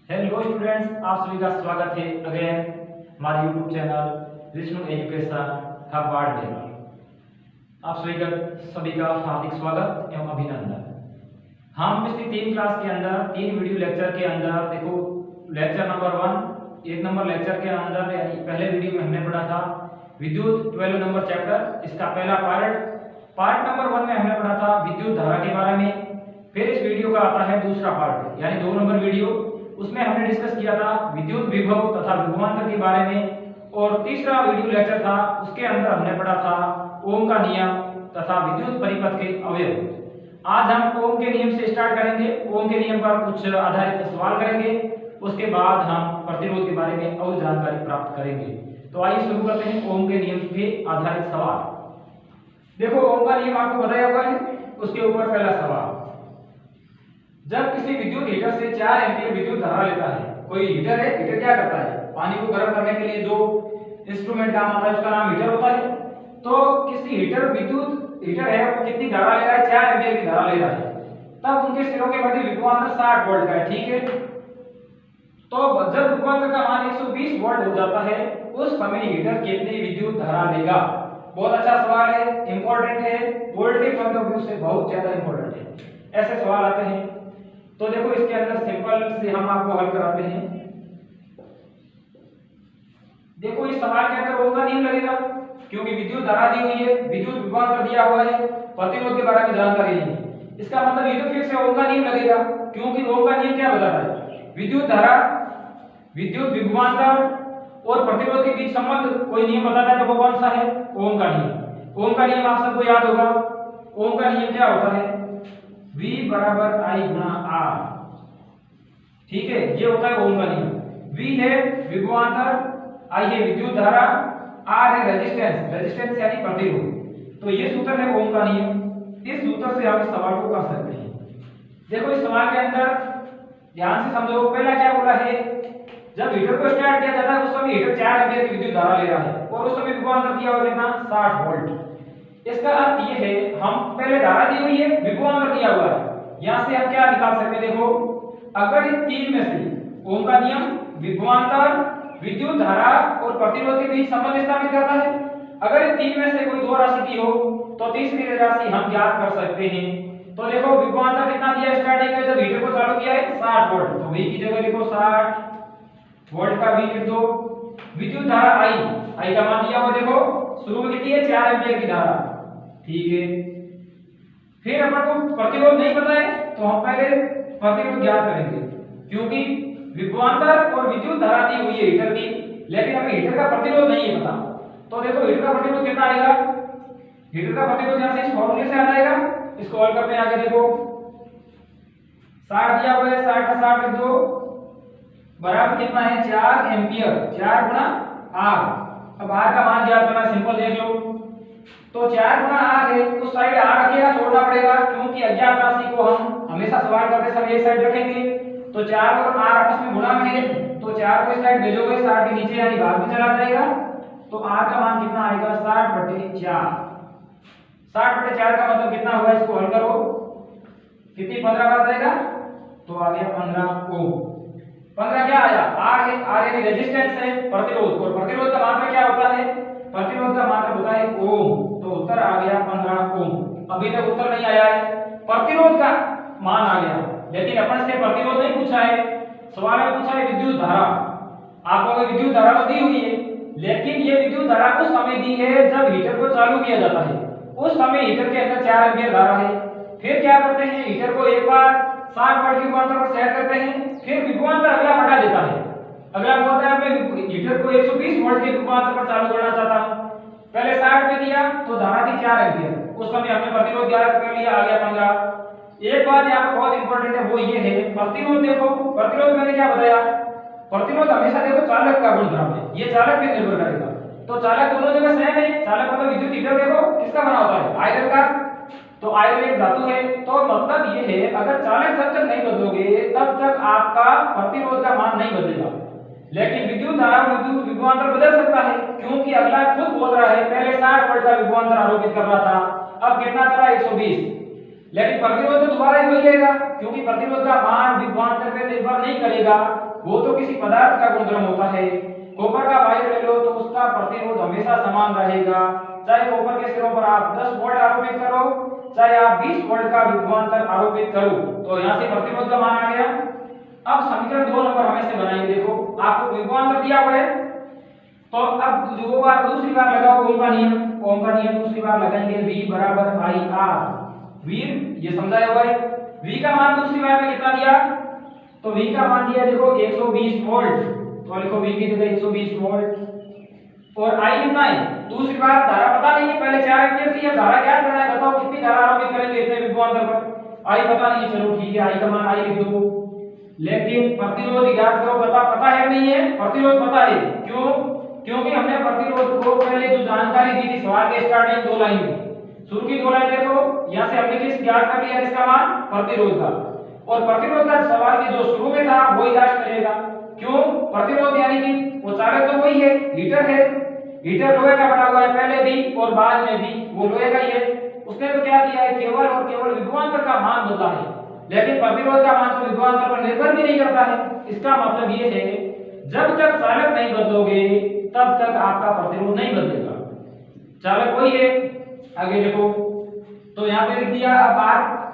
Hello students, आप सभी का स्वागत है अगेन हमारे यूट्यूब चैनल विष्णु एजुकेशन हबार्ड में। आप सभी का हार्दिक स्वागत एवं अभिनंदन। हम पिछली 3 क्लास के अंदर 3 वीडियो लेक्चर के अंदर देखो लेक्चर नंबर 1 1 नंबर लेक्चर के अंदर यानी पहले वीडियो में हमने पढ़ा था विद्युत 12 नंबर चैप्टर, इसका पहला पार्ट नंबर 1 में हमने पढ़ा था विद्युत धारा के बारे में। फिर इस वीडियो का आता है दूसरा पार्ट यानी 2 नंबर वीडियो, उसमें हमने डिस्कस किया था विद्युत विभव तथा विभवांतर के बारे में। और तीसरा वीडियो लेक्चर था उसके अंदर हमने पढ़ा था ओम का नियम तथा विद्युत परिपथ के अवयव। आज हम ओम के नियम से स्टार्ट करेंगे। ओम के नियम पर कुछ आधारित सवाल करेंगे, उसके बाद हम प्रतिरोध के बारे में और जानकारी प्राप्त करेंगे। तो आइए शुरू करते हैं ओम के नियम के आधारित सवाल। देखो ओम का नियम आपको बताया हुआ है, उसके ऊपर पहला सवाल। जब किसी विद्युत हीटर से 4 एम्पीयर विद्युत धारा लेता है, कोई हीटर है, हीटर क्या करता है, पानी को गर्म करने के लिए जो इंस्ट्रूमेंट काम आता है उसका नाम हीटर होता है। तो किसी विद्युत हीटर है वो कितनी धारा ले रहा है, 4 एम्पीयर की धारा ले रहा है, तब उनके सिरों के मध्य विभवांतर 60 वोल्ट का है, ठीक है। तो जब विभवांतर का मान 120 वोल्ट हो जाता है उस समय हीटर कितनी विद्युत धारा लेगा। बहुत अच्छा सवाल है, इंपॉर्टेंट है, वोल्ट के पॉइंट ऑफ व्यू से बहुत ज्यादा इंपॉर्टेंट है। ऐसे सवाल आते हैं तो देखो इसके अंदर सिंपल से हम आपको हल कराते हैं। देखो इस सवाल के अंदर ओम का नियम लगेगा क्योंकि विद्युत धारा दी हुई है, विद्युत विभवांतर दिया हुआ है, प्रतिरोध के बारे में जानकारी नहीं है। इसका मतलब ये तो फिर से ओम का नियम लगेगा क्योंकि ओम का नियम क्या बताता है, विद्युत धारा, विद्युत विभवांतर और प्रतिरोध के बीच संबंध कोई नियम बताता है तो वो कौन सा है, ओम का नियम। ओम का नियम आप सबको याद होगा। ओम का नियम क्या होता है, V बराबर I गुणा R, ठीक है, ये होता है ओम का नियम। V है विभवांतर, I है विद्युत धारा, R है रेजिस्टेंस यानी प्रतिरोध। तो ये सूत्र है ओम का नियम। इस सूत्र से आप इस सवाल को कर सकते हैं। देखो इस सवाल के अंदर ध्यान से समझो, पहला क्या बोला है, जब हीटर को स्टार्ट किया जाता है उस समय हीटर 4 एम्पीयर की विद्युत धारा ले रहा है और उस समय विभवांतर दिया हुआ कितना, 60 वोल्ट। इसका अर्थ ये है, हम पहले धारा दी हुई है, विभवांतर दिया हुआ है, यहां से हम क्या निकाल सकते हैं, देखो अगर इन तीन में से ओम का नियम विभवांतर, विद्युत धारा और प्रतिरोध के बीच संबंध स्थापित करता है, अगर इन तीन में से कोई दो राशि दी हो तो तीसरी राशि हम ज्ञात कर सकते हैं। तो देखो विभवांतर कितना दिया स्टार्टिंग में जब हीटर को चालू किया है, 60 वोल्ट, तो V की जगह लिखो 60 वोल्ट का V लिख दो। विद्युत धारा I का मान दिया हुआ, देखो शुरू में कितनी है, 4 एम्पीयर की धारा, ठीक है। फिर अपन को प्रतिरोध नहीं पता है तो हम पहले प्रतिरोध ज्ञात करेंगे क्योंकि विभवांतर और विद्युत धारा दी हुई है हीटर की, लेकिन हमें हीटर का प्रतिरोध नहीं है पता। तो देखो हीटर का प्रतिरोध कितना आएगा, हीटर का प्रतिरोध यहां से इस फॉर्मूले से आ जाएगा। इसको हल करते हैं आगे, देखो 60 दिया हुआ है, 60 का 60 लिख दो, बराबर कितना है, 4 एम्पीयर, 4 गुना R। अब R का मान ज्ञात करना, सिंपल देख लो। तो 4 गुना R है, उस साइड R अकेला छोड़ना पड़ेगा क्योंकि अज्ञात राशि को हम हमेशा सवाल करते समय एक साइड रखेंगे। तो 4 और R आपस में गुणा में है, तो 4 को इस साइड भेजोगे 60 के नीचे यानी भाग में चला जाएगा। तो R का मान कितना आएगा, 60/4। 60/4 का मतलब कितना होगा, इसको हल करो, कितनी 15 बार जाएगा, तो आ गया 15 ओम। 15 क्या आया, R है, R यानी रेजिस्टेंस है, प्रतिरोध, और प्रतिरोध का मात्रा क्या होता है, प्रतिरोध का मात्रा होता है ओम। तो उत्तर आ गया 15 ओम। अभी तक उत्तर नहीं आया है, प्रतिरोध का मान आ गया, लेकिन अपन से प्रतिरोध नहीं पूछा है, सवाल में पूछा है विद्युत धारा। आपको विद्युत धारा तो दी हुई है, लेकिन ये विद्युत धारा उस समय दी है जब हीटर को चालू किया जाता है, उस समय हीटर के अंदर 4 एम्पीयर धारा है। फिर क्या करते हैं, हीटर को एक बार 60 वोल्ट की विभवांतर पर सेट करते हैं, फिर विभवांतर अगला बढ़ा देता है। अगला बोलता है मैं हीटर को 120 वोल्ट के विभवांतर पर चालू करना चाहता हूं, पहले 60 पे किया तो धारा थी 4 एम्पीयर, उस समय हमने प्रतिरोध ज्ञात कर लिया, आ गया 15। एक बात यहां पर बहुत इंपॉर्टेंट है, वो ये है प्रतिरोध। देखो प्रतिरोध मैंने क्या बताया, प्रतिरोध हमेशा देखो चालक का गुण है, ये चालक पे निर्भर करेगा। तो चालक दोनों जगह सेम है, चालक मतलब विद्युत हीटर देखो किसका बना होता है, आयरन का। तो आयरन एक धातु है, तो मतलब ये है अगर चालक जब तक नहीं बदलोगे तब तक आपका प्रतिरोध का मान नहीं बदलेगा। लेकिन विद्युत धारा और विद्युत विभवांतर बदल सकता है क्योंकि अगला खुद बोल रहा है, पहले 60 वोल्ट का विभवांतर आरोपित कर रहा था, अब कितना कर रहा है, 120। लेकिन प्रतिरोध तो दोबारा ही वही रहेगा क्योंकि प्रतिरोध का मान विभवांतर पे निर्भर नहीं करेगा, वो तो किसी पदार्थ का गुणधर्म होता है। कॉपर का वायर ले लो तो उसका प्रतिरोध हमेशा समान रहेगा, चाहे कॉपर के सिरों पर आप 10 वोल्ट आरोपित करो, चाहे आप 20 वोल्ट का विभवांतर आरोपित करो। तो यहाँ से प्रतिरोध का मान आ गया। अब समीकरण 2 नंबर हमें से बनाएंगे। देखो आपको विभवांतर दिया हुआ है, तो अब दो बार दूसरी बार लगाओ ओम का नियम। ओम का नियम दूसरी बार लगाएंगे, V बराबर आई आर। V ये समझाया हुआ है। V का मान दूसरी बार में कितना दिया, तो V का मान दिया देखो 120 वोल्ट, तो लिखो V की जगह 120 वोल्ट। और I कितना है, दूसरी बार धारा पता नहीं है, पहले 4 एम्पीयर थी, अब धारा क्या करना है बताओ, कितनी धारा आरोपित करेंगे इतने विभवांतर पर। I पता नहीं है, चलो ठीक है I का मान I लिख दो। लेकिन प्रतिरोध ज्ञात करो, पता है नहीं है, प्रतिरोध पता है। क्यों, क्योंकि हमने प्रतिरोध को पहले जो जानकारी दी थी सवाल के स्टार्टिंग 2 लाइन में, शुरू की 2 लाइन देखो, यहां से हमने किस ज्ञात कर लिया, इसका मान प्रतिरोध का। और प्रतिरोध का सवाल के जो शुरू में था वही लास्ट करेगा। क्यों, प्रतिरोध यानी कि वो चालक तो वही है, हीटर है, हीटर लोहे का बना हुआ है, पहले भी और बाद में भी वो लोहे का ही है। उसने तो क्या किया है, केवल और केवल विभवांतर का मान बदला है, लेकिन प्रतिरोध का मान तो विभवांतर पर निर्भर भी नहीं करता है। इसका मतलब ये है जब तक चालक नहीं बदलोगे तब तक आपका प्रतिरोध नहीं बदलेगा, चालक वही है। आगे देखो, तो यहाँ पे लिख दिया। अब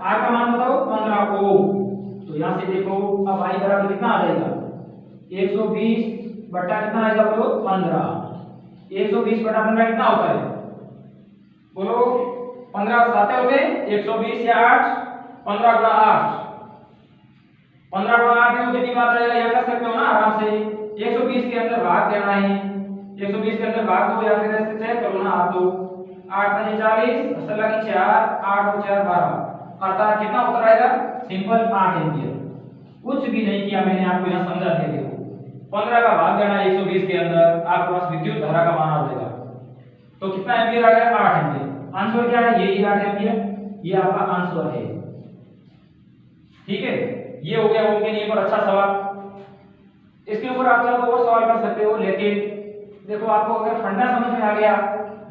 R का मान बताओ 15 ओम। तो यहाँ से देखो अब I बराबर कितना आ जाएगा, 120 बटा कितना आएगा बोलो 15। 120 बटा 15 कितना होता है बोलो, 15 साते होते हैं 120 या 8, 15 गुणा 8, 15 गुणा 8 में कितनी बात रहेगा, यह कर सकते हो ना आराम से। 120 के अंदर भाग देना है, 120 के अंदर भाग दो या फिर ऐसे चेक करो ना आप। तो 8 × 40 असल लगी 4, 8 और 4 12, अर्थात कितना उत्तर आएगा, सिंपल 8 एम्पीयर। कुछ भी नहीं किया मैंने, आपको यहाँ समझा दिया। देखो 15 का भाग देना 120 के अंदर, आपके पास विद्युत धारा का मान आ जाएगा। तो कितना एम्पीयर आ गया, 8 एम्पीयर। आंसर क्या है, यही 8 एम्पीयर, ये आपका आंसर है। ठीक है, ये हो गया ओम के नियम पर अच्छा सवाल। इसके ऊपर आप चाहो तो और सवाल कर सकते हो, लेकिन देखो आपको अगर फंडा समझ में आ गया,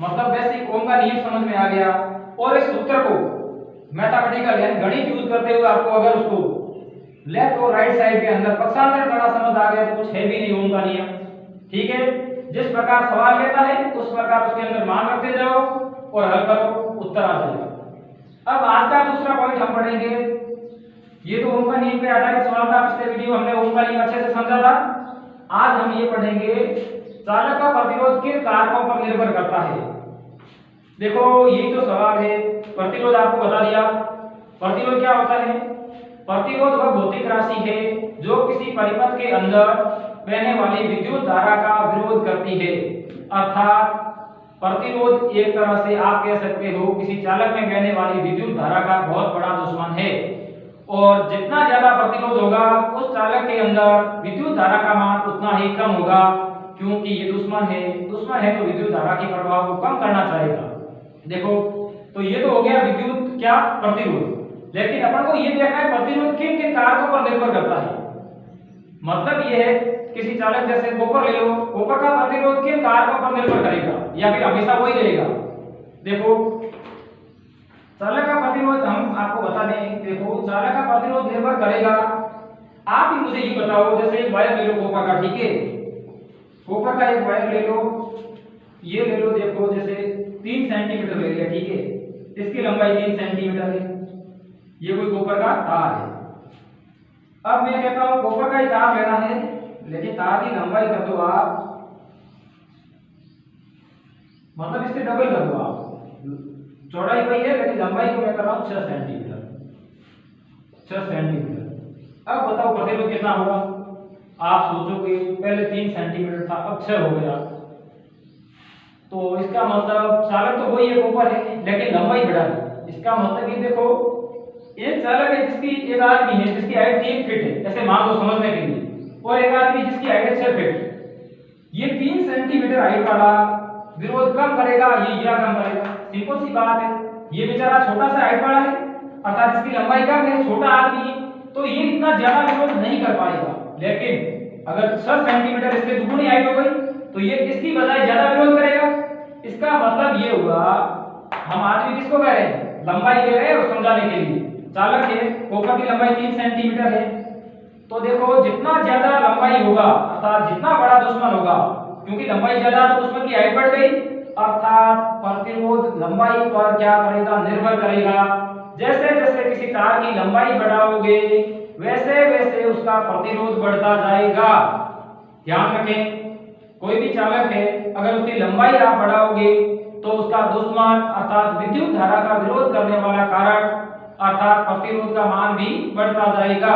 मतलब बेसिक ओम का नियम समझ में आ गया, और इस सूत्र को मैथमेटिकल यानी गणित यूज करते हुए आपको अगर उसको लेफ्ट और राइट साइड के अंदर पक्षांतर करना समझ आ गया, तो कुछ है भी नहीं ओम का नियम। ठीक है, जिस प्रकार सवाल कहता है उस प्रकार उसके अंदर मान रखते जाओ और हल करो, उत्तर आ जाएगा। अब आज का दूसरा पॉइंट हम पढ़ेंगे, ये तो ओम का नियम पे आधारित सवाल था, पिछले वीडियो हमने ओम का नियम अच्छे से समझा था। आज हम ये पढ़ेंगे चालक का प्रतिरोध किन कारकों पर निर्भर करता है। देखो यही तो सवाल है, प्रतिरोध आपको बता दिया। प्रतिरोध क्या होता है, प्रतिरोध वह भौतिक राशि है जो किसी परिपथ के अंदर बहने वाली विद्युत धारा का विरोध करती है। अर्थात प्रतिरोध एक तरह से आप कह सकते हो किसी चालक में बहने वाली विद्युत धारा का बहुत बड़ा दुश्मन है, और जितना ज्यादा प्रतिरोध होगा उस चालक के अंदर विद्युत धारा का मान उतना ही कम होगा, क्योंकि ये दुश्मन है तो विद्युत धारा के प्रभाव को कम करना चाहेगा। देखो तो ये तो हो गया विद्युत क्या प्रतिरोध, लेकिन अपन को ये देखना है प्रतिरोध किन किन कारकों पर निर्भर करता है। मतलब ये है किसी चालक जैसे कॉपर ले लो, कॉपर का प्रतिरोध किन कारकों पर निर्भर करेगा या फिर हमेशा वही रहेगा। देखो चालक का प्रतिरोध हम आपको बता दें, देखो चालक का प्रतिरोध निर्भर करेगा, आप ही मुझे ये बताओ, जैसे एक वायर ले लो कॉपर का, ठीक है, कॉपर का एक वायर ले लो, ये ले लो, देखो जैसे 3 सेंटीमीटर ले लिया, ठीक है, इसकी लंबाई 3 सेंटीमीटर है, ये कोई कॉपर का तार है। अब मैं कहता हूं कॉपर का ही तार लेना है, लेकिन तार की लंबाई कर दो आप, मतलब इससे डबल कर दो आप, चौड़ाई वही है लेकिन लंबाई को मैं कर रहा हूं 6 सेंटीमीटर। 6 सेंटीमीटर। अब बताओ प्रतिरोध कितना होगा। आप सोचोगे पहले 3 सेंटीमीटर था, अब 6 हो गया, तो इसका मतलब चालक तो वही है कॉपर है, लेकिन लंबाई बढ़ा है। इसका मतलब ये देखो एक चालक है जिसकी एक आदमी है जिसकी हाइट 3 फीट है, ऐसे मान लो समझने के लिए, और एक आदमी जिसकी हाइट है 6 फीट। ये 3 सेंटीमीटर हाइट वाला विरोध कम करेगा, ये या कम करेगा, सिंपल सी बात है। ये बेचारा छोटा सा हाइट वाला है, अर्थात इसकी लंबाई कम है, छोटा आदमी है, तो ये इतना ज्यादा विरोध नहीं कर पाएगा। लेकिन अगर 6 सेंटीमीटर इससे दुगुनी हाइट हो गई तो ये इसकी बजाय ज्यादा विरोध करेगा। इसका मतलब ये हुआ, हम आदमी किसको कह रहे हैं, लंबाई कह रहे हैं, और समझाने के लिए चालक है, कॉपर की लंबाई 3 सेंटीमीटर है, तो देखो जितना ज्यादा लंबाई होगा अर्थात जितना बड़ा दुश्मन होगा, क्योंकि लंबाई ज्यादा तो दुश्मन की हाइट बढ़ गई, अर्थात प्रतिरोध लंबाई पर क्या करेगा, निर्भर करेगा। जैसे जैसे किसी तार की लंबाई बढ़ाओगे वैसे वैसे उसका प्रतिरोध बढ़ता जाएगा। ध्यान रखें, कोई भी चालक है अगर उसकी लंबाई आप बढ़ाओगे तो उसका दुश्मन अर्थात विद्युत धारा का विरोध करने वाला कारक अर्थात प्रतिरोध का मान भी बढ़ता जाएगा।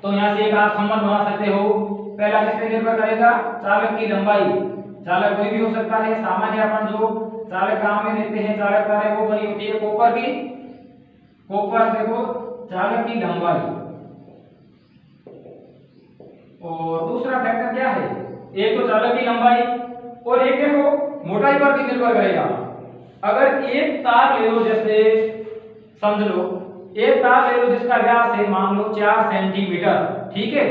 तो यहाँ से एक आप संबंध बना सकते हो, पहला किस पे निर्भर करेगा, चालक की लंबाई। चालक कोई भी हो सकता है, सामान्य अपन जो चालक काम में लेते हैं चालक तारे वो बनी होती है कॉपर की। कॉपर देखो चालक की लंबाई, और दूसरा फैक्टर क्या है, एक तो चालक की लंबाई और एक देखो मोटाई पर भी निर्भर करेगा। अगर एक तार ले लो, जैसे समझ लो एक तार ले लो जिसका व्यास है मान लो 4 सेंटीमीटर, ठीक है,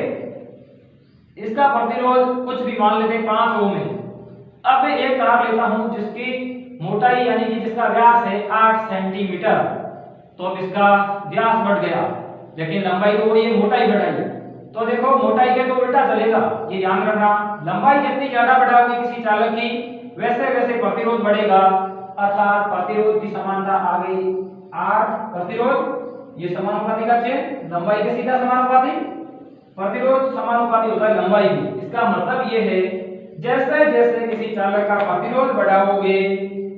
इसका प्रतिरोध कुछ भी मान लेते हैं 5 ओम है। अब मैं एक तार लेता हूं जिसकी मोटाई यानी कि जिसका व्यास है 8 सेंटीमीटर, तो अब इसका व्यास बढ़ गया लेकिन लंबाई तो वही है, मोटाई बढ़ाई। तो देखो मोटाई के तो उल्टा चलेगा, ये ध्यान रखना, लंबाई जितनी ज्यादा बढ़ाओगे किसी चालक की वैसे वैसे प्रतिरोध बढ़ेगा, अर्थात प्रतिरोध की समानता आ गई। R प्रतिरोध ये समानुपाती का चिन्ह, लंबाई के सीधा समानुपाती, प्रतिरोध समानुपाती होता है लंबाई की। इसका मतलब ये है जैसे जैसे किसी चालक का प्रतिरोध बढ़ाओगे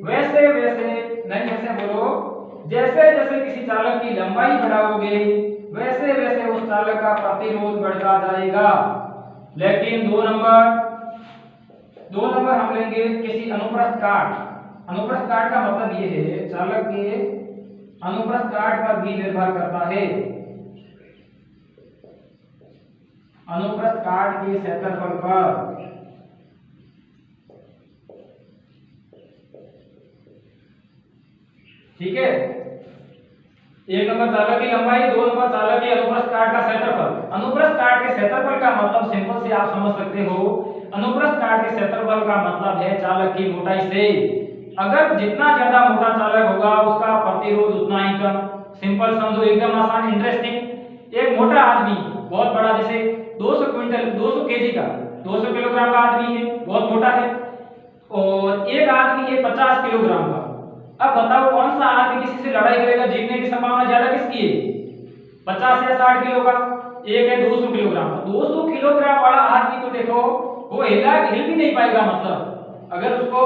वैसे वैसे, नहीं ऐसे बोलो, जैसे जैसे किसी चालक की लंबाई बढ़ाओगे वैसे वैसे उस चालक का प्रतिरोध बढ़ता जाएगा। लेकिन 2 नंबर हम लेंगे किसी अनुप्रस्थ काट। अनुप्रस्थ काट का मतलब ये है चालक के अनुप्रस्थ काट पर भी निर्भर करता है, अनुप्रस्थ काट के क्षेत्रफल पर। ठीक है, 1 नंबर चालक की लंबाई, 2 नंबर चालक के अनुप्रस्थ काट का क्षेत्रफल। अनुप्रस्थ काट के क्षेत्रफल का मतलब सिंपल से आप समझ सकते हो, अनुप्रस्थ काट के क्षेत्रफल का मतलब है चालक की मोटाई से। अगर जितना ज्यादा मोटा चालक होगा उसका प्रतिरोध उतना ही कम। सिंपल समझो, एकदम आसान, इंटरेस्टिंग। एक मोटा आदमी बहुत बड़ा, जैसे 200 क्विंटल 200 केजी का 200 किलोग्राम का आदमी है, बहुत मोटा है, और एक आदमी है 50 किलोग्राम का। अब बताओ कौन सा आदमी किसी से लड़ाई करेगा, जीतने की संभावना ज्यादा किसकी है, 50 या 60 किलो का। एक है 200 किलोग्राम का, 200 किलोग्राम वाला आदमी तो देखो वो हिल भी नहीं पाएगा। मतलब अगर उसको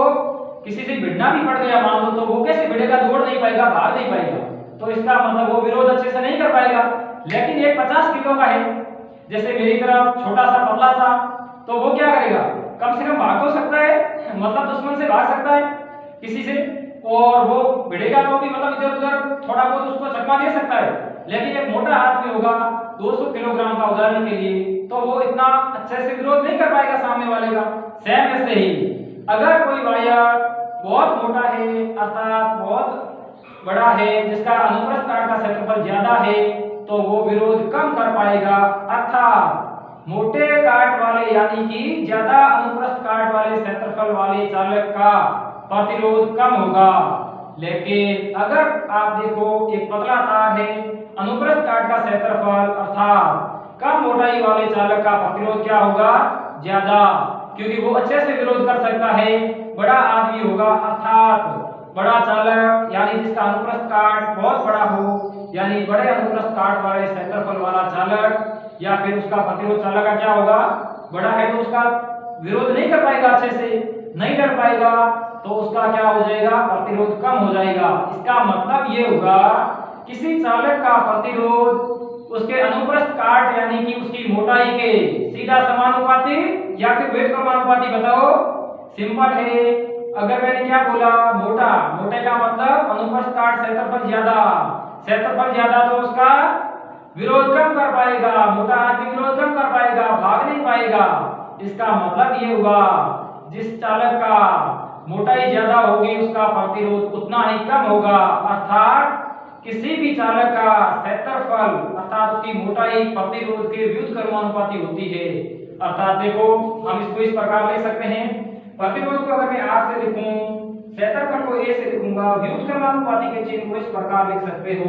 किसी से भिड़ना भी पड़ गया मान लो, तो वो कैसे भिड़ेगा, दौड़ नहीं पाएगा, भाग नहीं पाएगा, तो इसका मतलब वो विरोध अच्छे से नहीं कर पाएगा। लेकिन एक 50 किलो का है, जैसे मेरी तरह छोटा सा पतला सा, तो वो क्या करेगा, कम से कम भाग तो सकता है, मतलब दुश्मन से भाग सकता है किसी से, और वो भिड़ेगा तो भी मतलब इधर उधर थोड़ा बहुत उसको चकमा दे सकता है। लेकिन एक मोटा आदमी होगा 200 किलोग्राम का उदाहरण के लिए, तो वो इतना अच्छे से विरोध नहीं कर पाएगा सामने वाले का। सेम ऐसे ही अगर कोई वायर बहुत मोटा है अर्थात बहुत बड़ा है, जिसका अनुप्रस्थ काट का क्षेत्रफल ज्यादा है, तो वो विरोध कम कर पाएगा। अर्थात मोटे काट वाले यानी कि ज्यादा अनुप्रस्थ काट वाले क्षेत्रफल वाले चालक का प्रतिरोध कम होगा। लेकिन अगर आप देखो एक पतला तार है, अनुप्रस्थ काट का क्षेत्रफल अर्थात कम मोटाई वाले चालक का प्रतिरोध क्या होगा, ज्यादा, क्योंकि वो अच्छे से विरोध कर सकता है। बड़ा आदमी होगा अर्थात बड़ा चालक यानी जिसका अनुप्रस्थ काट बहुत बड़ा हो, यानी बड़े अनुप्रस्थ काट वाले क्षेत्रफल वाला चालक, या फिर उसका प्रतिरोध चालक का क्या होगा, बड़ा है, तो उसका विरोध नहीं कर पाएगा, अच्छे से नहीं कर पाएगा, तो उसका क्या हो जाएगा, प्रतिरोध कम हो जाएगा। इसका मतलब ये होगा किसी चालक का प्रतिरोध उसके अनुप्रस्थ काट यानी कि उसकी मोटाई के सीधा समानुपाती या फिर वेग समानुपाती। बताओ, सिंपल है। अगर मैंने क्या बोला, मोटा, मोटे का मतलब अनुप्रस्थ काट क्षेत्रफल ज्यादा, क्षेत्रफल ज्यादा तो उसका विरोध कम कर पाएगा, मोटा आदमी विरोध कम कर पाएगा, भाग नहीं पाएगा। इसका मतलब ये हुआ जिस चालक का मोटाई ज्यादा होगी उसका प्रतिरोध उतना ही कम होगा। अर्थात किसी भी चालक का क्षेत्रफल अर्थात उसकी मोटाई प्रतिरोध के व्युत्क्रमानुपाती होती है। अर्थात देखो हम इसको इस प्रकार लिख सकते हैं, प्रतिरोध को अगर मैं R से लिखूं, क्षेत्रफल को A से लिखूंगा, व्युत्क्रमानुपाती के चिन्ह को इस प्रकार लिख सकते हो,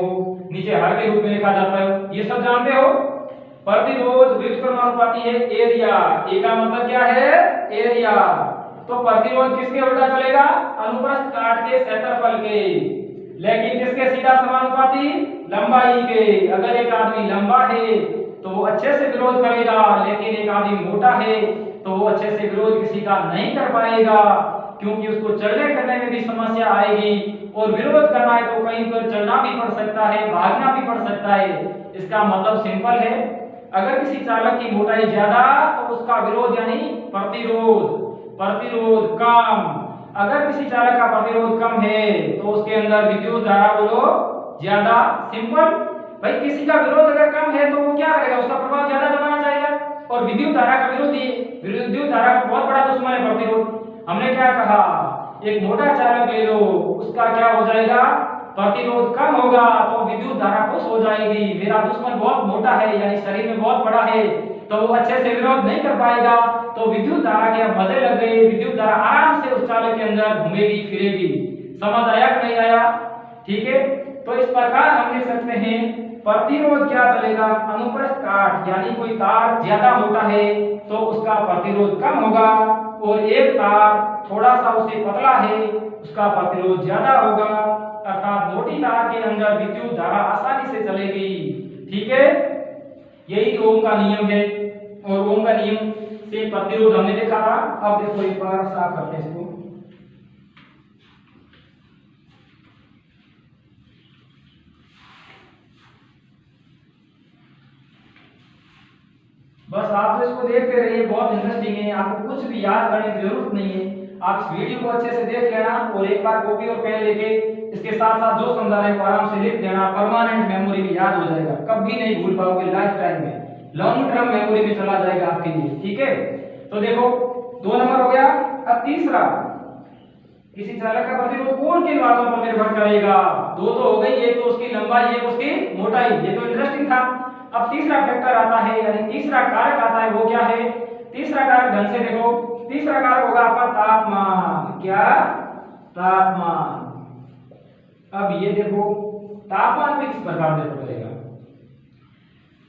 नीचे हर के रूप में लिखा जाता है, ये सब जानते हो। प्रतिरोध विद्युत समानुपाती है एरिया। ए का मतलब क्या है? एरिया। तो प्रतिरोध किसके उल्टा चलेगा? अनुप्रस्थ काट के क्षेत्रफल के। लेकिन किसके सीधा समानुपाती? लंबाई के। अगर एक आदमी लंबा है तो वो अच्छे से विरोध करेगा, लेकिन एक आदमी मोटा है तो वो अच्छे से विरोध किसी का नहीं कर पाएगा, क्योंकि उसको चलने फिरने में भी समस्या आएगी। और विरोध करना है तो कहीं पर चलना भी पड़ सकता है, भागना भी पड़ सकता है। इसका मतलब सिंपल है, अगर किसी चालक की मोटाई ज्यादा तो उसका विरोध यानी प्रतिरोध कम। अगर किसी चालक का प्रतिरोध कम है तो उसके अंदर विद्युत धारा बोलो ज्यादा। सिंपल भाई, किसी का विरोध अगर कम है तो वो क्या करेगा? उसका प्रभाव ज्यादा जमाना चाहेगा। और विद्युत धारा का विरोधी, विद्युत धारा का बहुत बड़ा दुश्मन है प्रतिरोध। हमने क्या कहा? एक मोटा चालक ले लो, उसका क्या हो जाएगा? प्रतिरोध कम होगा तो विद्युत धारा खुश हो जाएगी। मेरा दुश्मन बहुत मोटा है यानी शरीर में बहुत बड़ा है तो वो अच्छे से विरोध नहीं कर पाएगा, तो विद्युत धारा के मजे लग गए, विद्युत धारा आराम से उस चालक के अंदर घूमेगी फिरेगी। समझ आया कि नहीं आया? ठीक है, तो इस प्रकार हम लिख सकते हैं प्रतिरोध क्या चलेगा? अनुप्रस्थ काट, यानी कोई तार ज्यादा मोटा है तो उसका प्रतिरोध कम होगा, और एक तार थोड़ा सा उससे पतला है उसका प्रतिरोध ज्यादा होगा। अर्थात मोटी तार के अंदर विद्युत धारा आसानी से चलेगी। ठीक है, यही ओम का नियम है। और ओम का नियम से प्रतिरोध हमने देखा था। अब देखो एक बार साफ करते हैं इसको। बस आप तो इसको देखते रहिए, बहुत इंटरेस्टिंग है, आपको कुछ भी याद करने की जरूरत नहीं है। आप इस वीडियो को अच्छे से देख लेना और एक बार कॉपी और पेन लेके इसके साथ साथ जो समझा रहे हैं वो आराम से लिख देना। परमानेंट मेमोरी में याद हो जाएगा, कभी नहीं भूल पाओगे, लाइफ टाइम में लॉन्ग टर्म मेमोरी में चला जाएगा आपके लिए। ठीक है, तो देखो 2 नंबर हो गया। अब तीसरा, किसी चालक का प्रतिरोध कौन किन बातों पर निर्भर करेगा? 2 तो हो गई, एक तो उसकी लंबाई, एक उसकी मोटाई, ये तो इंटरेस्टिंग था। अब तीसरा फैक्टर आता है, यानी तीसरा कारक आता है, वो क्या है? तीसरा कारक ढंग से देखो, तीसरा कारक होगा आपका तापमान। क्या? तापमान। अब ये देखो तापमान पे किस प्रकार निर्भर करेगा?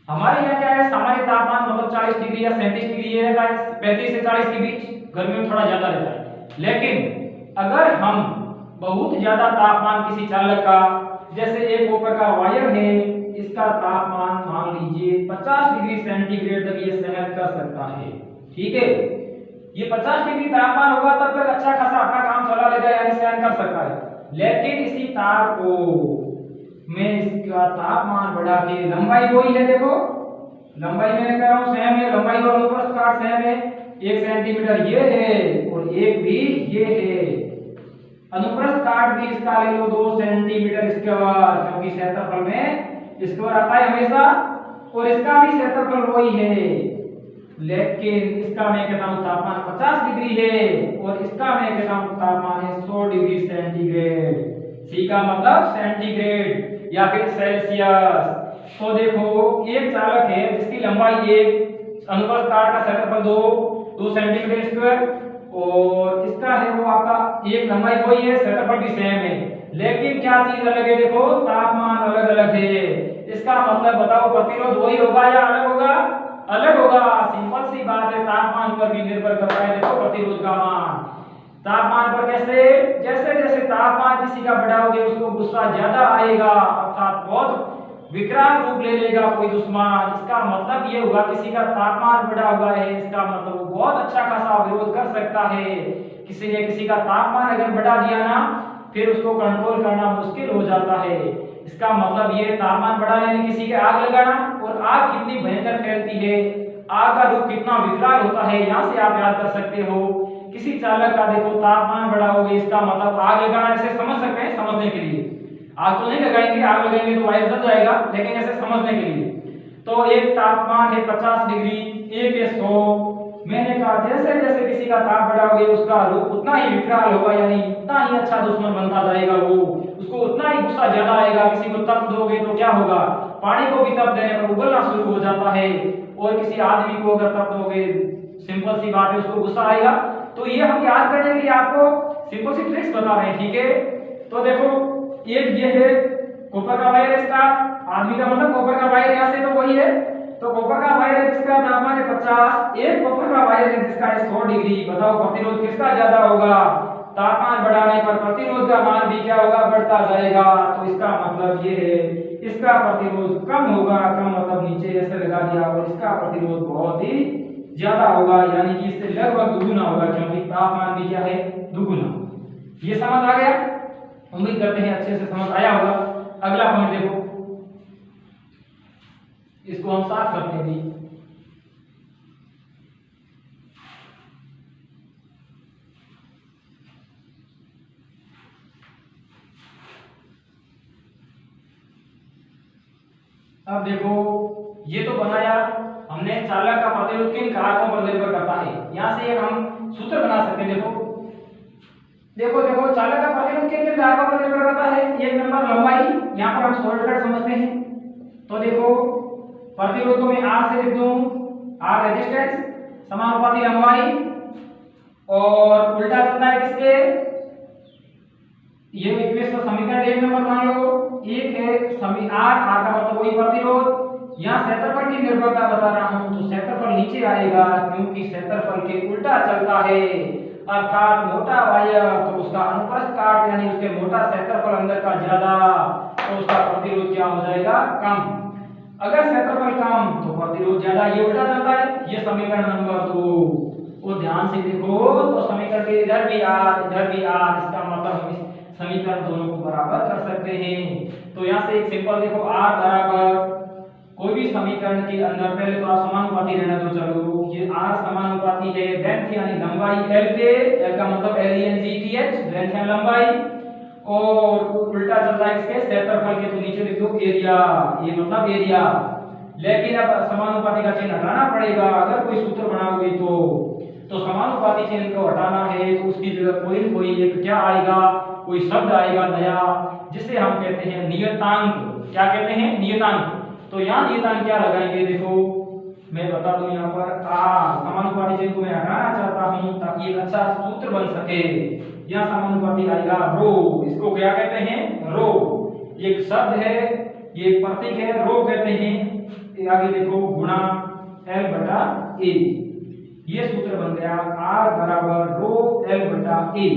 हमारे यहाँ क्या है, सामान्य तापमान मतलब 40 डिग्री या 37 डिग्री ये रहता है, 35 से 40 के बीच, गर्मी में थोड़ा ज्यादा रहता है। लेकिन अगर हम बहुत ज्यादा तापमान किसी चालक का, जैसे एक कॉपर का वायर है, इसका तापमान मान लीजिए 50 डिग्री सेंटीग्रेड तक ये सहन कर सकता है। ठीक है, ये 50 डिग्री तापमान होगा तब तक अच्छा खासा अपना काम चला लेगा, यानी सहन कर सकता है। लेकिन इसी तार को मैं इसका तापमान बढ़ा के, लंबाई वही है, देखो लंबाई मैंने कह रहा हूं सेम है, लंबाई और अनुप्रस्थ काट सेम है, 1 सेंटीमीटर ये है और एक भी ये है। अनुप्रस्थ काट भी इसका ले लो 2 सेंटीमीटर स्क्वायर, क्योंकि क्षेत्रफल में स्क्वायर आता है हमेशा, और इसका भी क्षेत्रफल वही है। लेकिन इसका मैं कहता हूं तापमान 50 डिग्री है और इसका मैं कहता हूं तापमान है 100 डिग्री सेंटीग्रेड। सी का मतलब सेंटीग्रेड या फिर सेल्सियस। तो देखो एक चालक है जिसकी लंबाई 1, अनुप्रस्थ काट का क्षेत्रफल 2 सेंटीमीटर स्क्वायर, और इसका है वो आपका एक लंबाई वही है, क्षेत्रफल भी सेम है, लेकिन क्या चीज अलग है? देखो तापमान अलग अलग है। इसका मतलब बताओ प्रतिरोध वही होगा या अलग होगा? अलग होगा। सिंपल सी बात है, तापमान पर भी निर्भर करता है देखो प्रतिरोध का मान। तापमान पर कैसे? जैसे जैसे तापमान किसी का बढ़ाओगे उसको गुस्सा ज्यादा आएगा, अर्थात बहुत विकराल रूप ले लेगा कोई दुश्मन। इसका मतलब ये हुआ किसी का तापमान बढ़ा हुआ है, इसका मतलब वो बहुत अच्छा खासा विरोध कर सकता है। किसी ने किसी का तापमान अगर बढ़ा दिया ना, फिर उसको कंट्रोल करना मुश्किल हो जाता है। इसका मतलब ये तापमान बढ़ाना यानी किसी के आग लगाना, और आग कितनी भयंकर फैलती है, आग का रूप कितना विकराल होता है, यहाँ से आप याद कर सकते हो। किसी चालक का देखो तापमान बढ़ाओगे, इसका मतलब आग लगाना, ऐसे समझ सकते हैं, समझने के लिए। आग तो नहीं लगाएंगे, आग लगाएंगे तो वायु जल जाएगा, लेकिन ऐसे समझने के लिए। तो एक तापमान है 50 डिग्री, एक है 100। मैंने कहा जैसे जैसे किसी का ताप बढ़ाओगे उसका रूप उतना ही विकराल होगा, यानी उतना ही अच्छा दुश्मन बनता जाएगा वो, उसको उतना ही गुस्सा ज्यादा आएगा। किसी को तप दोगे तो क्या होगा? पानी को भी तप देने पर उबलना शुरू हो जाता है, और किसी आदमी को अगर तप दोगे, सिंपल सी बात है, उसको गुस्सा आएगा। तो ये हम याद करने के लिए आपको सिंपल सी ट्रिक्स बता रहे हैं। ठीक है, तो देखो एक ये है कॉपर का वायर, इसका आदमी का मतलब कॉपर का वायर यहाँ से तो वही है, तो कॉपर का वायर है जिसका तापमान है 50, एक कॉपर का वायर है जिसका है 100 डिग्री। बताओ प्रतिरोध किसका ज्यादा होगा? तापमान बढ़ाने पर प्रतिरोध का मान भी क्या होगा? बढ़ता जाएगा। तो इसका मतलब ये है इसका प्रतिरोध कम होगा, कम मतलब नीचे ऐसे लगा दिया, और इसका प्रतिरोध बहुत ही ज्यादा होगा, यानी कि इससे लगभग दुगुना होगा, क्योंकि तापमान भी क्या है? दुगुना। ये समझ आ गया? उम्मीद करते हैं अच्छे से समझ आया होगा। अगला पॉइंट देखो, इसको हम साफ करते हैं भी। अब देखो ये तो बनाया हमने, चालक का प्रतिरोध किन कारकों पर निर्भर करता है। यहां से एक हम सूत्र बना सकते हैं। देखो देखो देखो चालक का प्रतिरोध किन किन कारकों पर निर्भर करता है। एक नंबर लंबाई, यहां पर हम शॉर्टकट समझते हैं। तो देखो प्रतिरोध को मैं आर से लिख दूं, आर रेजिस्टेंस समानुपाती लंबाई, और उल्टा चलता है किसके? ये इक्वेशन समीकरण एक नंबर मान लो। एक है समी आर, आर का मतलब वही प्रतिरोध। यहाँ क्षेत्रफल की निर्भरता बता रहा हूं, तो क्षेत्रफल नीचे आएगा क्योंकि क्षेत्रफल के उल्टा चलता है, अर्थात मोटा वायर तो उसका अनुप्रस्थ काट यानी उसके मोटा क्षेत्रफल अंदर का ज्यादा, तो उसका प्रतिरोध क्या हो जाएगा? कम। अगर क्षेत्रफल कम तो प्रतिरोध ज्यादा, ये उल्टा चलता है। ये समीकरण नंबर 2। और ध्यान से देखो तो समीकरण के इधर भी आर इधर भी आर, इसका मतलब हम समीकरण दोनों को बराबर कर सकते हैं। तो यहाँ से एक सिंपल देखो, आर बराबर कोई भी समीकरण के अंदर पहले तो आप समानुपाती रहना दो। चलो ये आर समानुपाती है लेंथ यानी लंबाई एल के, एल का मतलब LENGTH लेंथ है लंबाई, और उल्टा चलता है इसके क्षेत्रफल के, तो नीचे लिख दो एरिया, ये मतलब एरिया। लेकिन अब समानुपाती का चिन्ह हटाना पड़ेगा। अगर कोई सूत्र बनाओगे तो समानुपाती चिन्ह को हटाना है तो उसकी जगह कोई न कोई एक क्या आएगा? कोई शब्द आएगा नया, जिसे हम कहते हैं नियतांक। क्या कहते हैं? नियतांक। तो यहाँ नियतांक क्या लगाएंगे? देखो मैं बता दूं, यहाँ पर आर समानुपाती चिन्ह को मैं हटाना चाहता हूँ ताकि एक अच्छा सूत्र बन सके। यहाँ समानुपाती आएगा रो, इसको क्या कहते हैं? रो। एक शब्द है, ये प्रतीक है, रो कहते हैं। आगे देखो गुणा L बटा A, ये सूत्र बन गया R बराबर रो L बटा A।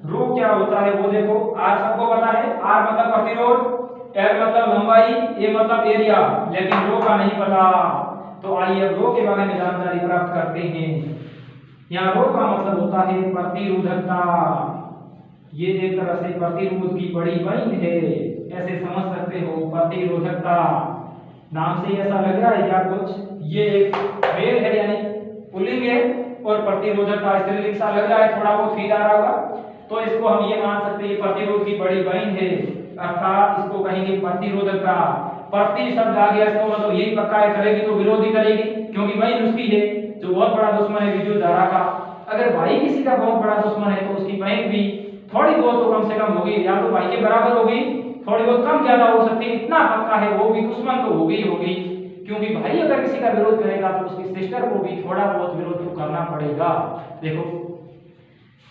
रो क्या होता है वो देखो, R सबको पता है, R मतलब प्रतिरोध, L मतलब लंबाई, A मतलब एरिया, लेकिन रो का नहीं पता। तो आइए अब रो के बारे में जानकारी प्राप्त करते हैं। यहाँ रो का मतलब होता है प्रतिरोधकता। ये एक तरह से प्रतिरोध की बड़ी बहन है, ऐसे समझ सकते हो। प्रतिरोधकता नाम से ऐसा लग रहा है क्या कुछ? ये एक मेल है यानी पुल्लिंग है, और प्रतिरोधकता स्त्रीलिंग सा लग रहा है, थोड़ा बहुत फील आ रहा होगा। तो इसको हम ये मान सकते हैं प्रतिरोध की बड़ी बहन है, अर्थात इसको कहेंगे प्रतिरोधकता। प्रति शब्द आ गया, इसको मतलब यही पक्का है, करेगी तो विरोधी करेगी, क्योंकि बहन उसकी है जो बहुत बड़ा दुश्मन है विद्युत धारा का। अगर भाई किसी का बहुत बड़ा दुश्मन है तो उसकी बहन भी थोड़ी बहुत तो कम से कम होगी, या तो भाई के बराबर होगी, थोड़ी बहुत कम ज्यादा हो सकती है, इतना पक्का है वो भी दुश्मन तो होगी ही होगी। क्योंकि भाई अगर किसी का विरोध करेगा तो उसकी सिस्टर को भी थोड़ा बहुत विरोध तो करना पड़ेगा। देखो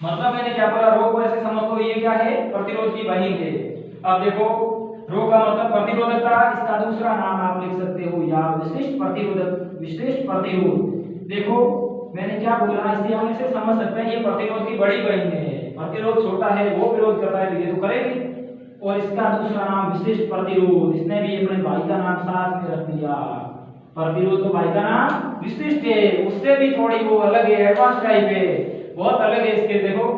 मतलब मैंने क्या बोला, रो को ऐसे समझ लो ये क्या है? प्रतिरोध की बहन है। अब देखो रो का मतलब प्रतिरोधकता, इसका दूसरा नाम आप लिख सकते हो या विशिष्ट प्रतिरोधक, विशिष्ट प्रतिरोध। देखो मैंने क्या बोला, इससे हम इसे समझ सकते हैं ये प्रतिरोध की बड़ी बहन है। प्रतिरोध छोटा है वो विरोध करता है तो ये तो करेगी, और इसका दूसरा नाम विशिष्ट प्रतिरोध। इसने भी अपने भाई का नाम साथ में रख दिया। प्रतिरोध तो भाई का नाम विशिष्ट है, उससे भी थोड़ी वो अलग है, एडवांस टाइप है, बहुत अलग है इसके। देखो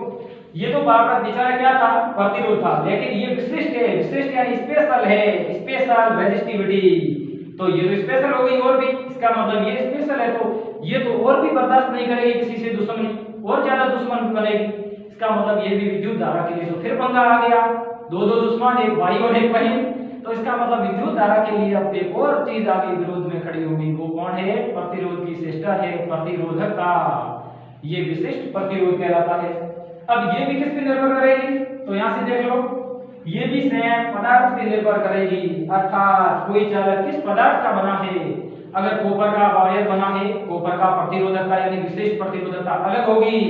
ये तो बार बेचारा क्या था? प्रतिरोध था, लेकिन ये विशिष्ट है। विशिष्ट यानी स्पेशल है, स्पेशल रेजिस्टिविटी। तो ये तो स्पेशल हो गई, और भी इसका मतलब ये स्पेशल है तो ये तो और भी बर्दाश्त नहीं करेगी किसी से दुश्मनी, और ज्यादा दुश्मन बनेगी। इसका मतलब ये भी विद्युत धारा के लिए तो फिर पंगा आ गया, दो दुश्मन, एक भाई और एक बहन। तो इसका मतलब विद्युत धारा के लिए अब एक और चीज आगे विरोध में खड़ी होगी, वो कौन है? प्रतिरोध की सिस्टर है प्रतिरोधकता। ये विशिष्ट प्रतिरोध कहलाता है। अब ये भी किस पे निर्भर करेगी? तो यहाँ से देख लो, ये भी सेम पदार्थ पे निर्भर करेगी, अर्थात कोई चालक किस पदार्थ का बना है। अगर कॉपर का वायर बना है, कॉपर का प्रतिरोधकता यानी विशिष्ट प्रतिरोधकता अलग होगी।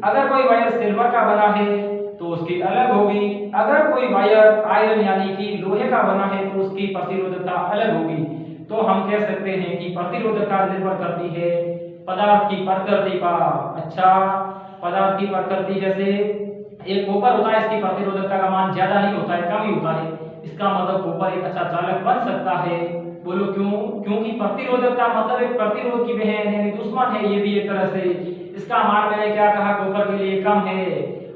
अगर कोई वायर सिल्वर का बना है तो उसकी अलग होगी। अगर कोई वायर आयरन यानी कि लोहे का बना है तो उसकी प्रतिरोधकता अलग होगी। तो हम कह सकते हैं कि प्रतिरोधकता निर्भर करती है पदार्थ की प्रकृति पर। अच्छा, पदार्थ की प्रकृति, जैसे एक कॉपर होता है, इसकी प्रतिरोधकता का मान ज्यादा नहीं होता है, कम ही होता है, इसका मतलब कॉपर एक अच्छा चालक बन सकता है। बोलो क्यों? क्योंकि प्रतिरोधकता मतलब एक प्रतिरोध की बहन यानी दुश्मन है, ये भी एक तरह से। इसका मान मैंने क्या कहा, कॉपर के लिए कम है,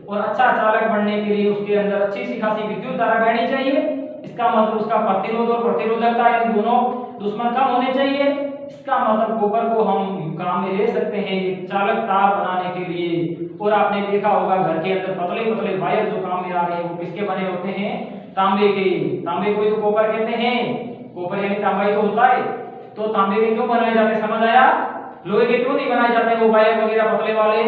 और अच्छा चालक बनने के लिए उसके अंदर अच्छी सी खासी विद्युत धारा बहनी चाहिए। इसका मतलब उसका प्रतिरोध और प्रतिरोधकता यानी दोनों दुश्मन कम होने चाहिए। इसका मतलब कॉपर को हम काम में ले सकते हैं एक चालक तार बनाने के लिए। और आपने देखा होगा घर के अंदर पतले पतले वायर जो काम में आ रहे हैं वो किसके बने होते हैं? तांबे के। तांबे को ही तो कॉपर कहते हैं, कॉपर यानी तांबा ही तो होता है। तो तांबे के क्यों बनाए जाते हैं, समझ आया? लोहे के क्यों नहीं बनाए जाते वो वायर वगैरह पतले वाले?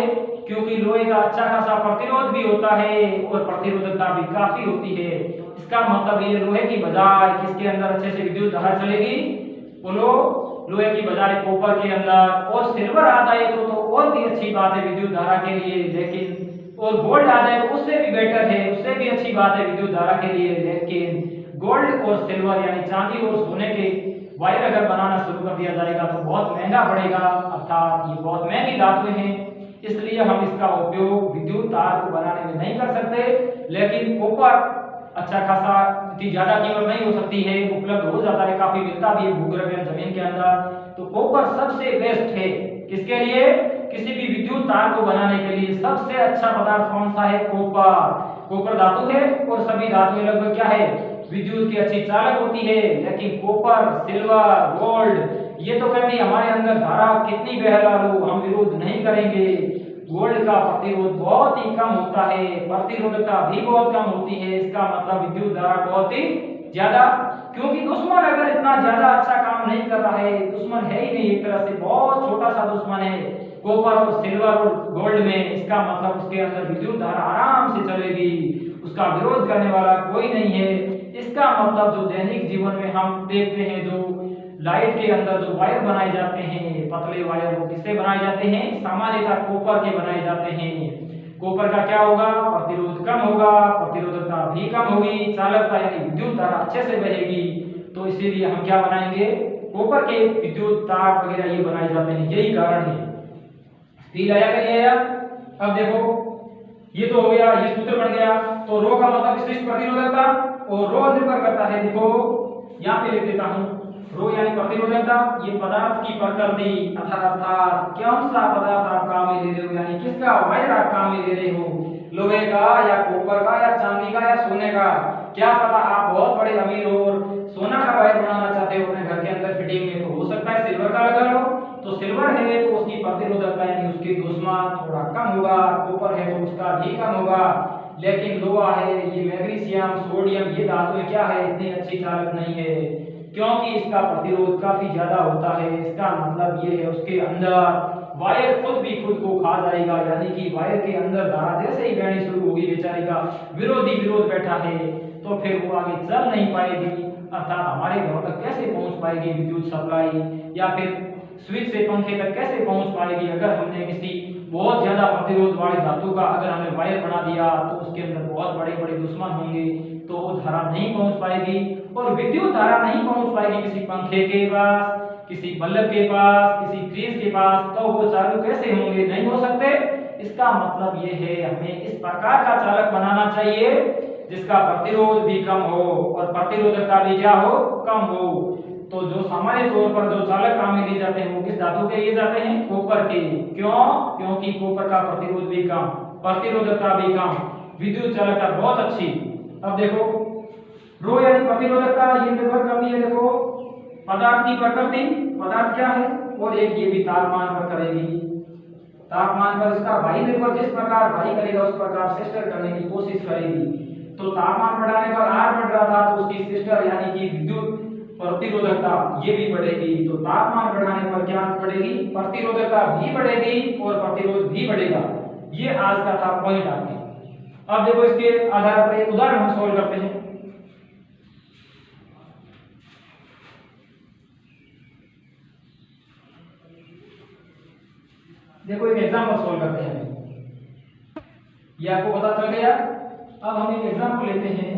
क्योंकि लोहे का अच्छा खासा प्रतिरोध भी होता है और प्रतिरोधकता भी काफी होती है। इसका मतलब ये लोहे की बजाय किसके अंदर अच्छे से विद्युत धारा चलेगी? बोलो, लोहे की बजाय कॉपर के अंदर। और सिल्वर आ जाए तो और भी अच्छी बात है विद्युत धारा के लिए, लेकिन और गोल्ड आ जाए तो उससे भी बेटर है, उससे भी अच्छी बात है विद्युत धारा के लिए। लेकिन गोल्ड और सिल्वर यानी चांदी और सोने के वायर अगर बनाना शुरू कर दिया जाएगा तो बहुत महंगा पड़ेगा, अर्थात ये बहुत महंगी धातुएं हैं, इसलिए हम इसका उपयोग विद्युत तार को बनाने में नहीं कर सकते। लेकिन कॉपर अच्छा खासा, इतनी ज्यादा कीमत नहीं हो सकती है, उपलब्ध हो जाता है, काफी मिलता भी है भूगर्भ या जमीन के अंदर। तो कॉपर सबसे बेस्ट है किसके लिए? किसी भी विद्युत तार को बनाने के लिए सबसे अच्छा पदार्थ कौन सा है? कॉपर। कॉपर धातु है और सभी धातुएं लगभग क्या है? विद्युत की अच्छी चालक होती है। लेकिन कॉपर, सिल्वर, गोल्ड ये तो कहती है हमारे अंदर धारा कितनी बह डालो हम विरोध नहीं करेंगे। गोल्ड का प्रतिरोध बहुत ही कम होता है, प्रतिरोधकता भी बहुत कम होती है, इसका मतलब विद्युत धारा बहुत ही ज्यादा। क्योंकि दुश्मन अगर इतना ज्यादा अच्छा काम नहीं कर रहा है, दुश्मन है ही नहीं, एक तरह से बहुत छोटा सा दुश्मन है कॉपर और सिल्वर और गोल्ड में, इसका मतलब उसके अंदर विद्युत धारा आराम से चलेगी, उसका विरोध करने वाला कोई नहीं है। इसका मतलब जो दैनिक जीवन में हम देखते हैं, जो लाइट के अंदर जो वायर बनाए जाते हैं पतले वायर, वो किससे बनाए जाते हैं? सामान्यतः कॉपर के बनाए जाते हैं। कॉपर का क्या होगा? प्रतिरोध कम होगा, प्रतिरोधकता भी कम होगी, चालकता यानी विद्युत धारा अच्छे से बहेगी। तो इसीलिए हम क्या बनाएंगे? कॉपर के विद्युत तार वगैरह ये बनाए जाते हैं, यही कारण है। ठीक आया कि नहीं आया? अब देखो ये तो हो गया, ये सूत्र बन गया। तो रो का मतलब विशिष्ट प्रतिरोधकता, और रो निर्भर करता है, देखो यहाँ पे लिख देता हूँ, रो यानी प्रतिरोधकता, ये पदार्थ की प्रकृति अर्थात कौन सा पदार्थ आप काम में ले रहे हो, यानी किसका वायर आप काम में ले रहे हो, लोहे का या कॉपर का या चांदी का या सोने का। क्या पता आप बहुत बड़े अमीर हो और सोना का वायर बनाना चाहते हो अपने घर के अंदर फिटिंग में, तो हो सकता है सिल्वर का लगा लो। तो सिल्वर है तो उसकी प्रतिरोधकता यानी उसकी दुश्मन थोड़ा कम होगा, कॉपर है तो उसका भी कम होगा। लेकिन लोहा है, ये मैग्नीशियम, सोडियम, ये धातुएं क्या है? इतनी अच्छी चालक नहीं है, क्योंकि इसका प्रतिरोध काफी ज्यादा होता है। इसका मतलब ये है उसके अंदर वायर खुद भी खुद को खा जाएगा, यानी कि वायर के अंदर धारा जैसे ही बहनी शुरू होगी, बेचारे का विरोधी विरोध बैठा है, तो फिर वो आगे चल नहीं पाएगी, अर्थात हमारे घरों तक कैसे पहुंच पाएगी विद्युत सप्लाई, या फिर स्विच से पंखे तक कैसे पहुंच पाएगी। अगर हमने किसी बहुत ज्यादा प्रतिरोध वाली धातु का अगर हमने वायर बना दिया तो उसके अंदर बहुत बड़े बड़े दुश्मन होंगे, तो वो धारा नहीं पहुंच पाएगी, और विद्युत धारा नहीं पहुंच पाएगी किसी पंखे के पास, किसी बल्ब के पास, किसी फ्रिज के पास, तो वो चालू कैसे होंगे? नहीं हो सकते। इसका मतलब ये है हमें इस प्रकार का चालक बनाना चाहिए जिसका प्रतिरोध भी कम हो और प्रतिरोधकता भी क्या हो? कम हो। तो जो सामान्य तौर पर जो चालक काम में लिए जाते हैं वो किस धातु के लिए जाते हैं? कॉपर के। क्यों? क्योंकि कॉपर का प्रतिरोध भी कम, प्रतिरोधकता भी कम, विद्युत चालकता बहुत अच्छी। अब देखो रो यानी प्रतिरोधकता, ये निर्भर करती है देखो पदार्थ की प्रकृति, पदार्थ क्या है, और एक ये भी तापमान पर करेगी, तापमान पर इसका भाई निर्भर, जिस प्रकार भाई करेगा उस प्रकार सिस्टर करने की कोशिश करेगी। तो तापमान बढ़ाने पर R बढ़ रहा था तो उसकी सिस्टर यानी कि विद्युत प्रतिरोधकता ये भी बढ़ेगी। तो तापमान बढ़ाने पर क्या बढ़ेगी? प्रतिरोधकता भी बढ़ेगी और प्रतिरोध भी बढ़ेगा। ये आज का था पॉइंट आपके। अब देखो इसके आधार पर एक उदाहरण हम सॉल्व करते हैं। देखो एक एग्जांपल सॉल्व करते हैं, ये आपको पता चल गया। अब हम एक एग्जांपल लेते हैं,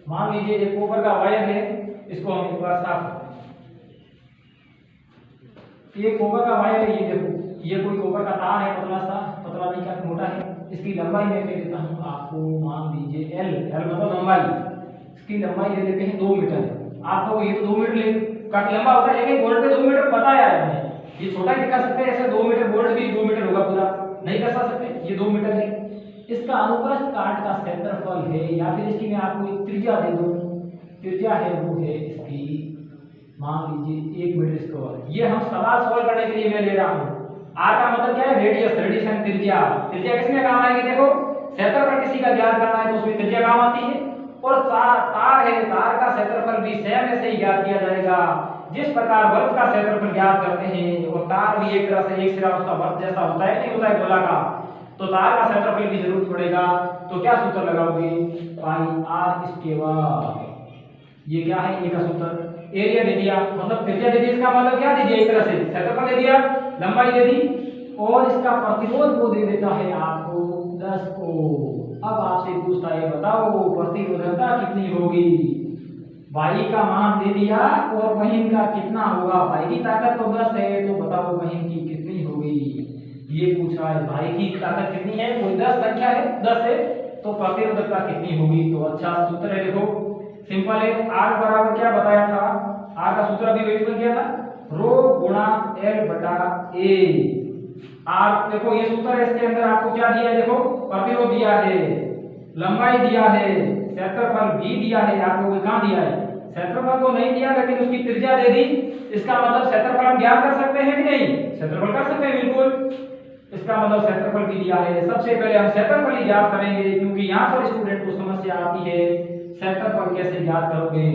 मान लीजिए एक कॉपर का वायर है, इसको हम एक बार साफ करते हैं। ये कॉपर का वायर है, ये देखो, ये कोई कॉपर का तार है, पतला सा, पतला नहीं काफी मोटा है। इसकी लंबाई मैं ले लेता हूँ आपको, मान लीजिए एल, एल मतलब लंबाई, इसकी लंबाई ले लेते हैं 2 मीटर। आप तो ये तो 2 मीटर ले काफी लंबा होता है, लेकिन बोर्ड पे 2 मीटर बताया है हमने, ये छोटा ही दिखा सकते हैं, ऐसे 2 मीटर बोर्ड भी 2 मीटर होगा पूरा, नहीं कर सकते, ये 2 मीटर है। इसका अनुप्रस्थ काट का क्षेत्रफल है, या फिर इसकी मैं आपको एक त्रिज्या दे दूं, त्रिज्या है वो है इसकी मान लीजिए 1 मीटर स्क्वायर। ये हम सवाल सॉल्व करने के लिए मैं ले रहा हूँ। आर का मतलब क्या है, रेडियस, रेडियस त्रिज्या। त्रिज्या किसमें काम आएगी, देखो क्षेत्रफल किसी का ज्ञात करना है तो उसमें त्रिज्या काम आती है। और तार है, तार का क्षेत्रफल भी सेम ऐसे ही ज्ञात किया जाएगा जिस प्रकार वृत्त का क्षेत्रफल ज्ञात करते हैं, और तार भी एक तरह से एक सिरा उसका वृत्त जैसा होता है, नहीं होता है गोला का, तो तार का क्षेत्रफल की जरूरत पड़ेगा। तो क्या सूत्र लगाओगे, पाई आर स्क्वायर। ये क्या है, ए का सूत्र। एरिया दे दिया, मतलब त्रिज्या दे दी, इसका मतलब क्या दे दिया, एक तरह से क्षेत्रफल दे दिया, लंबाई दे दी, और इसका प्रतिरोध को दे देता है आपको 10 ओम। अब आपसे पूछता है बताओ प्रतिरोधकता कितनी होगी। भाई का मान दे दिया और बहन का कितना होगा। भाई की ताकत तो 10 है, तो बताओ बहन की कितनी होगी, ये पूछ रहा है। भाई की ताकत कितनी है, कोई 10 संख्या है, 10 है, तो प्रतिरोधकता कितनी होगी। तो अच्छा सूत्र है, देखो सिंपल है, R बराबर क्या बताया था, R का सूत्र अभी वही बन गया था, रो गुणा L बटा A। R देखो ये सूत्र है, इसके अंदर आपको क्या दिया है, देखो प्रतिरोध दिया है, लंबाई दिया है, क्षेत्रफल भी दिया है, आपको कोई कहां दिया है, क्षेत्रफल तो नहीं दिया, लेकिन उसकी त्रिज्या दे दी। इसका मतलब क्षेत्रफल हम ज्ञात कर सकते हैं कि नहीं, क्षेत्रफल कर सकते हैं बिल्कुल। इसका मतलब क्षेत्रफल भी दिया है। सबसे पहले हम क्षेत्रफल ही ज्ञात करेंगे, क्योंकि यहाँ पर स्टूडेंट को समस्या आती है क्षेत्रफल कैसे ज्ञात करोगे,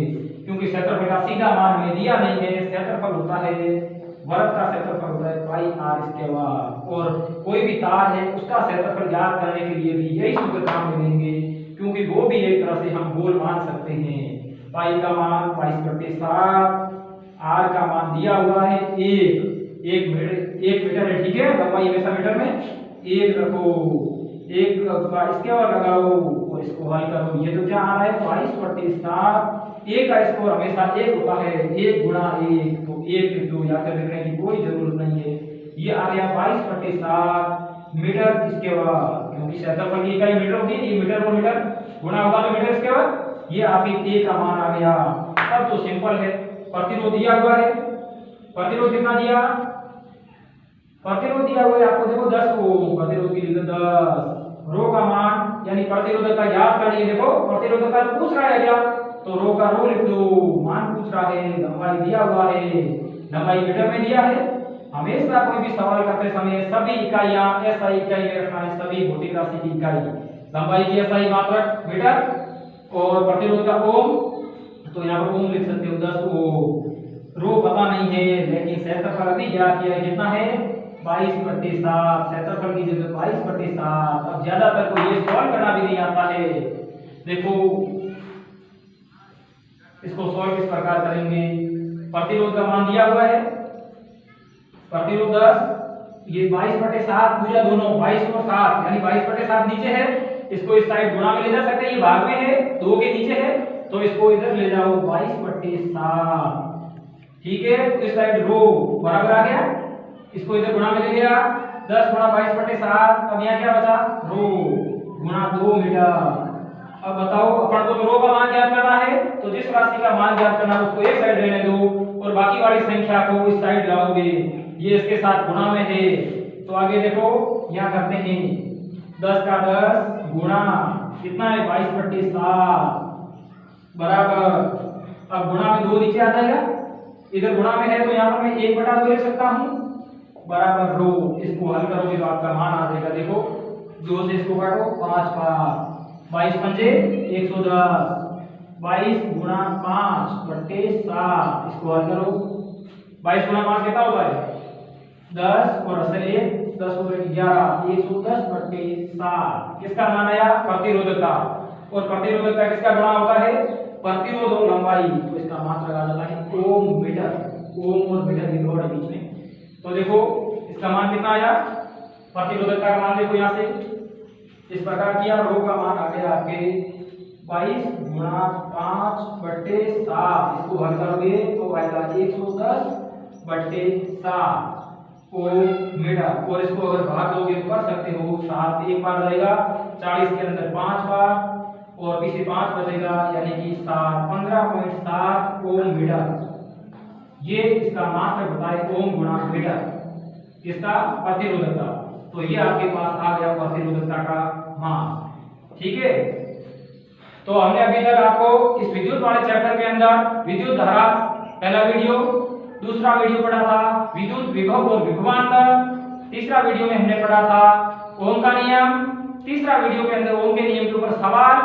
क्योंकि क्षेत्रफल का सीधा मान में दिया नहीं है। क्षेत्रफल होता है, वृत्त का क्षेत्रफल होता है पाई आर स्क्वायर, और कोई भी तार है उसका क्षेत्रफल ज्ञात करने के लिए भी यही सूत्र काम में लेंगे, क्योंकि वो भी एक तरह से हम गोल मान सकते हैं। पाई का मान 22/7, आर का मान दिया हुआ है 1 मीटर है, ठीक है, लंबाई हमेशा मीटर में 1 रखो, 1 इसके और लगाओ और इसको हल करो। ये तो क्या आ रहा है 22/7, 1 का स्क्वायर हमेशा 1 होता है, 1 गुणा 1, तो 1 लिख दो, या फिर लिखने की कोई जरूरत नहीं है। ये आ गया 22/7 मीटर स्क्वायर, क्योंकि क्षेत्रफल की इकाई मीटर होती है, ये मीटर और मीटर गुणा होगा तो मीटर स्क्वायर। ये आपकी A का मान आ गया। अब तो सिंपल है, प्रतिरोध दिया हुआ है, प्रतिरोध कितना दिया, प्रतिरोध दिया हुआ है आपको, देखो 10 ओम, प्रतिरोध की लिखो 10। रो का मान यानी प्रतिरोधकता ज्ञात करनी है, देखो प्रतिरोधकता तो पूछ रहा है क्या, तो रो का रो लिख दो, मान पूछ रहा है, लंबाई दिया हुआ है, लंबाई मीटर में दिया है। हमेशा कोई भी सवाल करते समय सभी इकाइयां SI इकाई में रखना है, सभी भौतिक राशि की इकाई, लंबाई की SI मात्रक मीटर और प्रतिरोध का ओम, तो यहाँ पर ओम लिख सकते हो 10 ओम। रो पता नहीं है, लेकिन क्षेत्रफल अभी ज्ञात किया है, कितना है 22/7, क्षेत्रफल की जगह 22/7। अब ज्यादातर को ये सॉल्व करना भी नहीं आता है। देखो इसको सॉल्व किस प्रकार करेंगे, प्रतिरोध का मान दिया हुआ है, प्रतिरोध 10, ये 22/7 पूरा दोनों 22 और 7, यानी 22/7 नीचे है, इसको इस साइड गुणा में ले जा सकते हैं, ये भाग में है, 2 के नीचे है, तो इसको इधर ले जाओ 22/7, ठीक है। तो इस साइड रो बराबर आ गया, इसको इधर गुणा में ले गया, 10 गुणा 22/7, अब यहाँ क्या बचा, रो गुणा 2 मीटर। अब बताओ अपन को तो रो का मान ज्ञात करना है, तो जिस राशि का मान ज्ञात करना है उसको एक साइड रहने दो और बाकी वाली संख्या को इस साइड लाओगे, ये इसके साथ गुणा में है। तो आगे देखो यहाँ करते हैं 10 का 10 गुणा कितना है 22/7 बराबर, अब गुणा में 2 नीचे आ जाएगा, इधर गुणा में है तो यहाँ पर मैं 1/2 लिख सकता हूँ बराबर रो। इसको हल करोगे तो आपका मान आ जाएगा, देखो 2 से इसको काटो 5 बार, 22 पंजे 110, 22 गुणा 5/7, इसको हल करो, 22 गुणा 5 कितना होता है 10 और असल 1, 10 और 11, 110/7। किसका मान आया, प्रतिरोधकता, और प्रतिरोधकता किसका गुणा होता है, प्रतिरोध और लंबाई, तो इसका मान लगा जाता है ओम मीटर, ओम और मीटर की जोड़ बीच में। तो देखो इसका मान कितना आया, प्रतिरोधकता का मान देखो यहाँ से इस प्रकार किया, रो का मान आ गया आपके 22 गुणा 5/7, इसको हल करोगे तो आएगा 110/7 ओम मीटर। और इसको अगर भाग दोगे तो कर सकते हो, 7 एक बार रहेगा, 40 के अंदर 5 बार और पीछे 5 बचेगा, यानी कि 15.7 ओम मीटर। ये इसका मात्रक बताए ओम गुणा मीटर, इसका प्रतिरोधकता। तो ये आपके पास आ गया प्रतिरोधकता का मान। ठीक है, तो हमने अभी तक आपको इस विद्युत वाले चैप्टर के अंदर विद्युत धारा पहला वीडियो, दूसरा वीडियो पढ़ा था विद्युत विभव और विभवांतर, तीसरा वीडियो में हमने पढ़ा था ओम का नियम, तीसरा वीडियो के अंदर ओम के नियम के ऊपर सवाल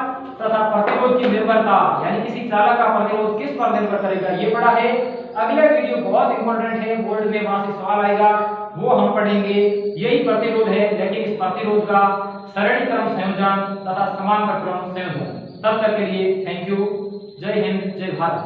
तथा प्रतिरोध की निर्भरता, यानी किसी चालक का प्रतिरोध किस पर निर्भर करेगा, ये पढ़ा है। अगला वीडियो बहुत इंपॉर्टेंट है, बोर्ड में वहां से सवाल आएगा, वो हम पढ़ेंगे। यही प्रतिरोध है, लेकिन इस प्रतिरोध का सरलीकरण संयोजन तथा समांतर क्रम संयोजन। तब तक के लिए थैंक यू। जय हिंद, जय भारत।